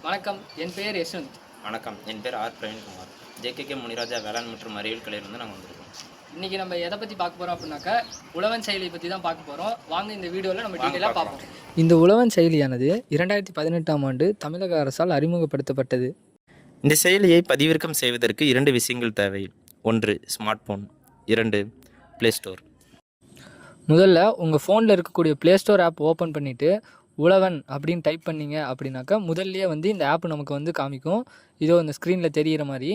வணக்கம், என் பெயர் யஷ்வந்த். வணக்கம், என் பேர் ஆர் பிரவீன்குமார். ஜேகேகே முனிராஜா வேளாண் மற்றும் அறிவியல் கலையிலிருந்து நாங்கள் வந்திருக்கோம். இன்றைக்கி நம்ம எதை பற்றி பார்க்க போகிறோம் அப்படின்னாக்கா, உழவன் செயலியை பற்றி தான் பார்க்க போகிறோம். வாங்க இந்த வீடியோவில் நம்ம டீட்டெயிலாக பார்ப்போம். இந்த உழவன் செயலியானது 2018ஆம் ஆண்டு தமிழக அரசால் அறிமுகப்படுத்தப்பட்டது. இந்த செயலியை பதிவிறக்கம் செய்வதற்கு 2 விஷயங்கள் தேவை. 1 ஸ்மார்ட் ஃபோன், 2 ப்ளே ஸ்டோர். முதல்ல உங்கள் ஃபோனில் இருக்கக்கூடிய ப்ளே ஸ்டோர் ஆப் ஓப்பன் பண்ணிவிட்டு உழவன் அப்படின்னு டைப் பண்ணிங்க அப்படின்னாக்கா முதல்லையே இந்த ஆப் நமக்கு காமிக்கும். இதோ இந்த ஸ்க்ரீனில் தெரிகிற மாதிரி.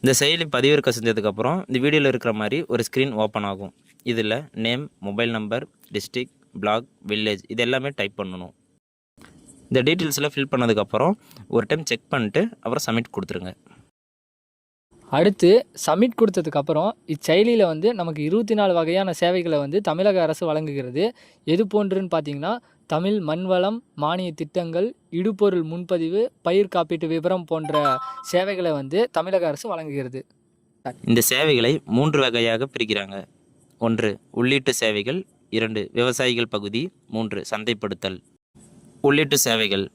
இந்த செயலி பதிவிறக்கம் செஞ்சதுக்கப்புறம் இந்த வீடியோவில் இருக்கிற மாதிரி ஒரு ஸ்க்ரீன் ஓப்பன் ஆகும். இதில் name, mobile number, district, block, village இது எல்லாமே டைப் பண்ணணும். இந்த டீட்டெயில்ஸ்லாம் ஃபில் பண்ணதுக்கப்புறம் ஒரு டைம் செக் பண்ணிட்டு அப்புறம் சப்மிட் கொடுத்துருங்க. அடுத்து சப்மிட் கொடுத்ததுக்கப்புறம் இச்செயலியில் நமக்கு 24 வகையான சேவைகளை தமிழக அரசு வழங்குகிறது. எது போன்றுன்னு பார்த்தீங்கன்னா, தமிழ் மண்வளம் மானிய திட்டங்கள், இடுபொருள் முன்பதிவு, பயிர் காப்பீட்டு விவரம் போன்ற சேவைகளை தமிழக அரசு வழங்குகிறது. இந்த சேவைகளை 3 வகையாக பிரிக்கிறாங்க. 1 உள்ளீட்டு சேவைகள், 2 விவசாயிகள் பகுதி, 3 சந்தைப்படுத்தல். உள்ளீட்டு சேவைகள்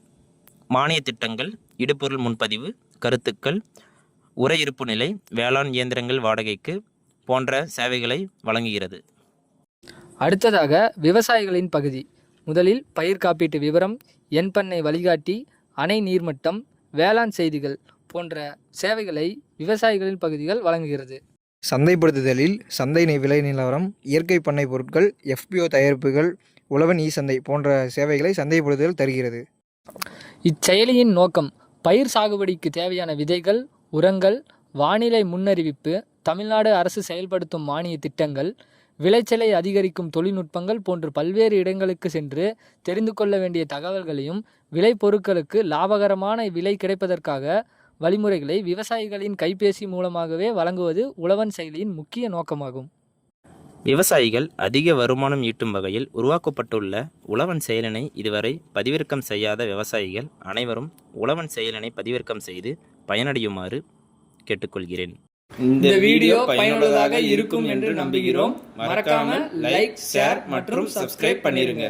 மானிய திட்டங்கள், இடுபொருள் முன்பதிவு, கருத்துக்கள், உர இருப்பு நிலை, வேளாண் இயந்திரங்கள் வாடகைக்கு போன்ற சேவைகளை வழங்குகிறது. அடுத்ததாக விவசாயிகளின் பகுதி. முதலில் பயிர் காப்பீட்டு விவரம், எண் பண்ணை வழிகாட்டி, அணை நீர்மட்டம், வேளாண் செய்திகள் போன்ற சேவைகளை விவசாயிகளின் பகுதிகள் வழங்குகிறது. சந்தைப்படுத்துதலில் சந்தை விலை நிலவரம், இயற்கை பண்ணை பொருட்கள், FPO தயாரிப்புகள், உழவன் சந்தை போன்ற சேவைகளை சந்தைப்படுத்துதல் தருகிறது. இச்செயலியின் நோக்கம் பயிர் சாகுபடிக்கு தேவையான விதைகள், உரங்கள், வானிலை முன்னறிவிப்பு, தமிழ்நாடு அரசு செயல்படுத்தும் மானிய திட்டங்கள், விளைச்சலை அதிகரிக்கும் தொழில்நுட்பங்கள் போன்ற பல்வேறு இடங்களுக்கு சென்று தெரிந்து கொள்ள வேண்டிய தகவல்களையும் விளைபொருட்களுக்கு லாபகரமான விலை கிடைப்பதற்காக வழிமுறைகளை விவசாயிகளின் கைபேசி மூலமாகவே வழங்குவது உழவன் செயலியின் முக்கிய நோக்கமாகும். விவசாயிகள் அதிக வருமானம் ஈட்டும் வகையில் உருவாக்கப்பட்டுள்ள உழவன் செயலினை இதுவரை பதிவிறக்கம் செய்யாத விவசாயிகள் அனைவரும் உழவன் செயலினை பதிவிறக்கம் செய்து பயனடையுமாறு கேட்டுக்கொள்கிறேன். இந்த வீடியோ பயனுள்ளதாக இருக்கும் என்று நம்புகிறோம். மறக்காம லைக், ஷேர் மற்றும் சப்ஸ்கிரைப் பண்ணிருங்க.